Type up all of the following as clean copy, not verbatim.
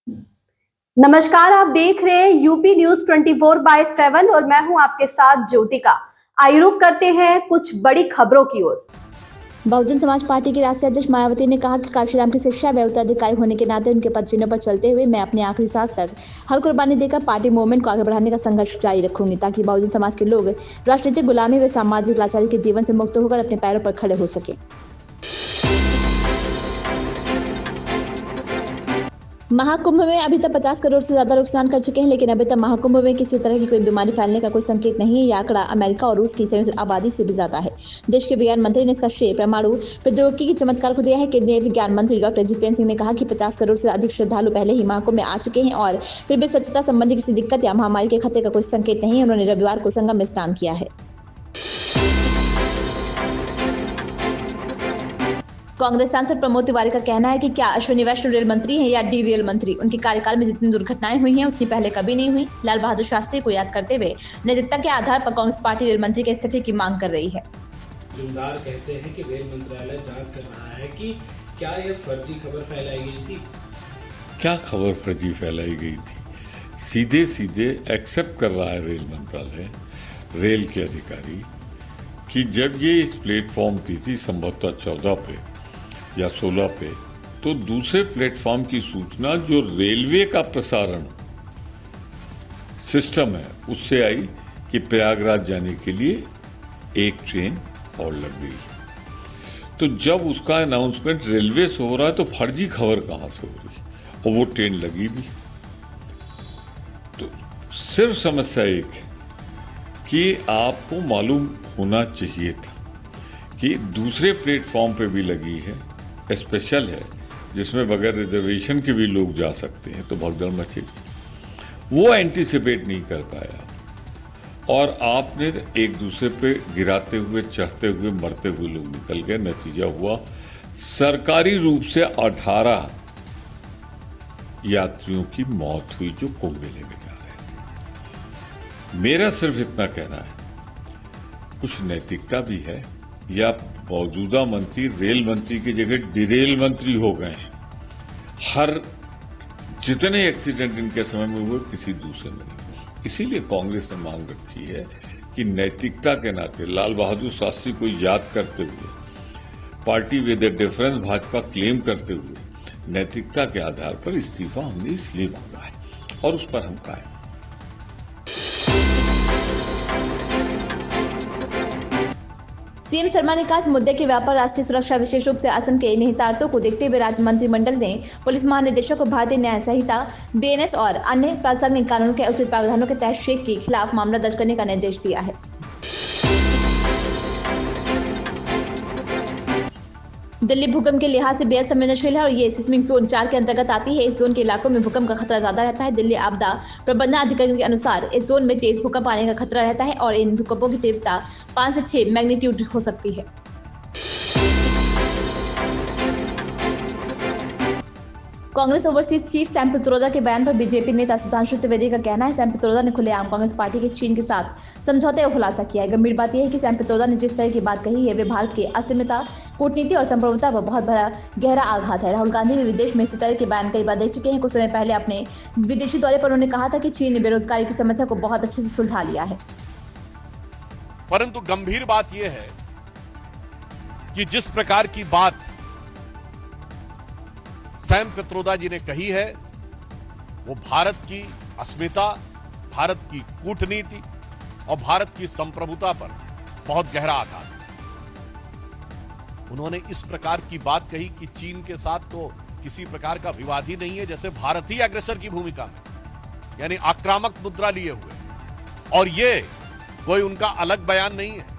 नमस्कार, आप देख रहे हैं यूपी न्यूज 24/7 और मैं हूं आपके साथ ज्योतिका। आइए रुक करते हैं कुछ बड़ी खबरों की ओर। बहुजन समाज पार्टी की राष्ट्रीय अध्यक्ष मायावती ने कहा कि काशीराम की शिक्षा व उत्तराधिकारी होने के नाते उनके पदचिन्हों पर चलते हुए मैं अपने आखिरी सांस तक हर कुर्बानी देकर पार्टी मूवमेंट को आगे बढ़ाने का संघर्ष जारी रखूंगी, ताकि बहुजन समाज के लोग राजनीतिक गुलामी व सामाजिक लाचारी के जीवन से मुक्त होकर अपने पैरों पर खड़े हो सके। महाकुंभ में अभी तक 50 करोड़ से ज्यादा लोग स्नान कर चुके हैं, लेकिन अभी तक महाकुंभ में किसी तरह की कोई बीमारी फैलने का कोई संकेत नहीं है। यह आंकड़ा अमेरिका और रूस की संयुक्त आबादी से भी ज्यादा है। देश के विज्ञान मंत्री ने इसका श्रेय परमाणु प्रौद्योगिकी के चमत्कार को दिया है। केंद्रीय विज्ञान मंत्री डॉक्टर जितेंद्र सिंह ने कहा कि 50 करोड़ से अधिक श्रद्धालु पहले ही महाकुंभ में आ चुके हैं और फिर भी स्वच्छता संबंधी किसी दिक्कत या महामारी के खतरे का कोई संकेत नहीं है। उन्होंने रविवार को संगम में स्नान किया है। कांग्रेस सांसद प्रमोद तिवारी का कहना है कि क्या अश्विनी वैष्णव रेल मंत्री हैं या डी रेल मंत्री। उनके कार्यकाल में जितनी दुर्घटनाएं हुई हैं उतनी पहले कभी नहीं हुई। लाल बहादुर शास्त्री को याद करते हुए नैतिकता के आधार पर कांग्रेस पार्टी रेल मंत्री के इस्तीफे की मांग कर रही है। जुमदार कहते हैं कि रेल मंत्रालय जांच कर रहा है कि क्या यह फर्जी खबर फैलाई गई थी। क्या खबर फर्जी फैलाई गई थी? सीधे सीधे एक्सेप्ट कर रहा है रेल मंत्रालय, रेल के अधिकारी, कि जब ये इस प्लेटफॉर्म पे थी संभवतः 14 पे या 16 पे, तो दूसरे प्लेटफॉर्म की सूचना जो रेलवे का प्रसारण सिस्टम है उससे आई कि प्रयागराज जाने के लिए एक ट्रेन और लग गई। तो जब उसका अनाउंसमेंट रेलवे से हो रहा है तो फर्जी खबर कहां से हो रही है, और वो ट्रेन लगी भी। तो सिर्फ समस्या एक है कि आपको मालूम होना चाहिए था कि दूसरे प्लेटफॉर्म पे भी लगी है, स्पेशल है, जिसमें बगैर रिजर्वेशन के भी लोग जा सकते हैं, तो भगदड़ मची। वो एंटीसिपेट नहीं कर पाया और आपने एक दूसरे पे गिराते हुए, चढ़ते हुए, मरते हुए लोग निकल गए। नतीजा हुआ सरकारी रूप से 18 यात्रियों की मौत हुई जो कुंभ मेले में जा रहे थे। मेरा सिर्फ इतना कहना है, कुछ नैतिकता भी है, या मौजूदा मंत्री रेल मंत्री की जगह डिरेल मंत्री हो गए हैं। हर जितने एक्सीडेंट इनके समय में हुए किसी दूसरे में नहीं। इसीलिए कांग्रेस ने मांग रखी है कि नैतिकता के नाते लाल बहादुर शास्त्री को याद करते हुए, party with A difference Bhajpa claim करते हुए, नैतिकता के आधार पर इस्तीफा हमने इसलिए मांगा है और उस पर हम कायम। सीएम शर्मा ने कहा, इस मुद्दे के व्यापक राष्ट्रीय सुरक्षा, विशेष रूप से असम के निहितार्थों को देखते हुए राज्य मंत्रिमंडल ने पुलिस महानिदेशक को भारतीय न्याय संहिता, बीएनएस और अन्य प्रासंगिक कानूनों के उचित प्रावधानों के तहत शेख के खिलाफ मामला दर्ज करने का निर्देश दिया है। दिल्ली भूकंप के लिहाज से बेहद संवेदनशील है और ये सिस्मिक जोन 4 के अंतर्गत आती है। इस जोन के इलाकों में भूकंप का खतरा ज्यादा रहता है। दिल्ली आपदा प्रबंधन अधिकारी के अनुसार इस जोन में तेज भूकंप आने का खतरा रहता है और इन भूकंपों की तीव्रता 5 से 6 मैग्नीट्यूड हो सकती है। Congress overseas chief Sam Pitroda के बयान पर बीजेपी नेता सुधांशु त्रिवेदी का कहना है, सैम पित्रोदा ने खुलेआम कांग्रेस पार्टी के चीन के साथ समझौते का खुलासा किया है। गंभीर बात यह है कि सैम पित्रोदा ने जिस तरह की बात कही है वे भारत की अस्मिता, कूटनीति और संप्रभुता पर बहुत बड़ा गहरा आघात है। राहुल गांधी भी विदेश में इसी तरह के बयान कई बार दे चुके हैं। कुछ समय पहले अपने विदेशी दौरे पर उन्होंने कहा था कि चीन ने बेरोजगारी की समस्या को बहुत अच्छे से सुलझा लिया है। परंतु गंभीर बात यह है कि जिस प्रकार की बात सैम पित्रोदा जी ने कही है, वो भारत की अस्मिता, भारत की कूटनीति और भारत की संप्रभुता पर बहुत गहरा आघात है। उन्होंने इस प्रकार की बात कही कि चीन के साथ तो किसी प्रकार का विवाद ही नहीं है, जैसे भारत ही अग्रेसर की भूमिका में, यानी आक्रामक मुद्रा लिए हुए, और ये कोई उनका अलग बयान नहीं है।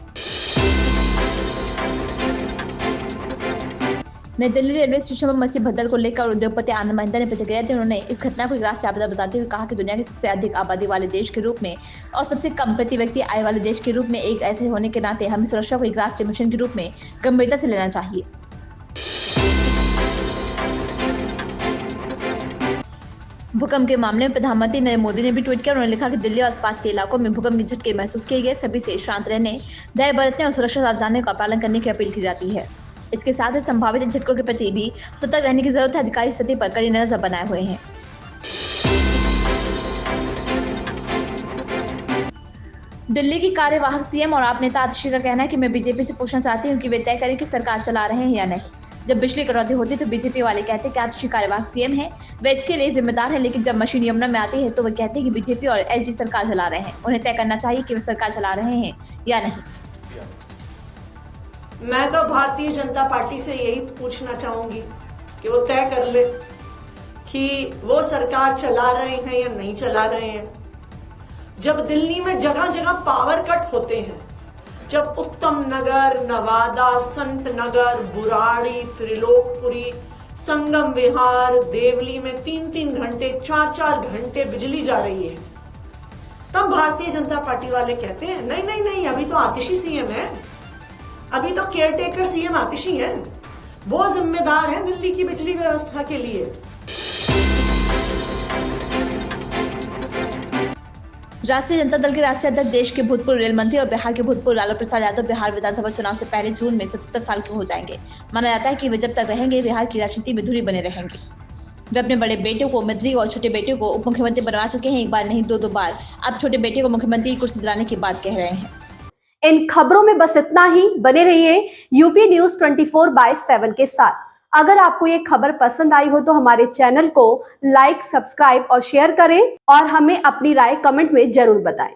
नई दिल्ली रेलवे स्टेशन पर मसीह भद्दल को लेकर उद्योगपति आनंद महिंद्रा ने प्रतिक्रिया दी। उन्होंने इस घटना को एक राष्ट्रीय आपदा बताते हुए कहा कि दुनिया के सबसे अधिक आबादी वाले देश के रूप में और सबसे कम प्रति व्यक्ति आय वाले देश के रूप में एक ऐसे होने के नाते हमें सुरक्षा को एक राष्ट्रीय मिशन के रूप में गंभीरता से लेना चाहिए। भूकंप के मामले में प्रधानमंत्री नरेंद्र मोदी ने भी ट्वीट किया। उन्होंने लिखा कि दिल्ली और आसपास के इलाकों में भूकंप के झटके महसूस किए गए, सभी से शांत रहने, धैर्य बरतने और सुरक्षा सावधानी का पालन करने की अपील की जाती है। इसके साथ ही संभावित झटकों के प्रति भी सतर्क रहने की जरूरत है। अधिकारी स्थिति पर कड़ी नजर बनाए हुए हैं। दिल्ली की कार्यवाहक सीएम और आप नेता आतिशी का कहना है कि मैं बीजेपी से पूछना चाहती हूं कि वे तय करें कि सरकार चला रहे हैं या नहीं। जब बिजली कटौती होती तो बीजेपी वाले कहते हैं कि आतिशी कार्यवाहक सीएम है, वे इसके लिए जिम्मेदार है, लेकिन जब मशीन यमुना में आती है तो वे कहते हैं कि बीजेपी और एलजी सरकार चला रहे हैं। उन्हें तय करना चाहिए कि वे सरकार चला रहे हैं या नहीं। मैं तो भारतीय जनता पार्टी से यही पूछना चाहूंगी कि वो तय कर ले कि वो सरकार चला रहे हैं या नहीं चला रहे हैं। जब दिल्ली में जगह जगह पावर कट होते हैं, जब उत्तम नगर, नवादा, संत नगर, बुराड़ी, त्रिलोकपुरी, संगम विहार, देवली में 3-3 घंटे, 4-4 घंटे बिजली जा रही है, तब भारतीय जनता पार्टी वाले कहते हैं नहीं नहीं नहीं, अभी तो आतिशी सीएम है, अभी तो केयरटेकर सीएम आतिशी है, वो जिम्मेदार है दिल्ली की बिजली व्यवस्था के लिए। राष्ट्रीय जनता दल के राष्ट्रीय अध्यक्ष, देश के भूतपूर्व रेल मंत्री और बिहार के भूतपूर्व लालू प्रसाद यादव बिहार विधानसभा चुनाव से पहले जून में 77 साल के हो जाएंगे। माना जाता है कि वे जब तक रहेंगे बिहार की राजनीति में धुरी बने रहेंगे। वे अपने बड़े बेटे को मंत्री और छोटे बेटे को उप मुख्यमंत्री बनवा चुके हैं, एक बार नहीं 2 बार। अब छोटे बेटे को मुख्यमंत्री की कुर्सी दिलाने की बात कह रहे हैं। इन खबरों में बस इतना ही। बने रहिए यूपी न्यूज 24/7 के साथ। अगर आपको ये खबर पसंद आई हो तो हमारे चैनल को लाइक, सब्सक्राइब और शेयर करें और हमें अपनी राय कमेंट में जरूर बताएं।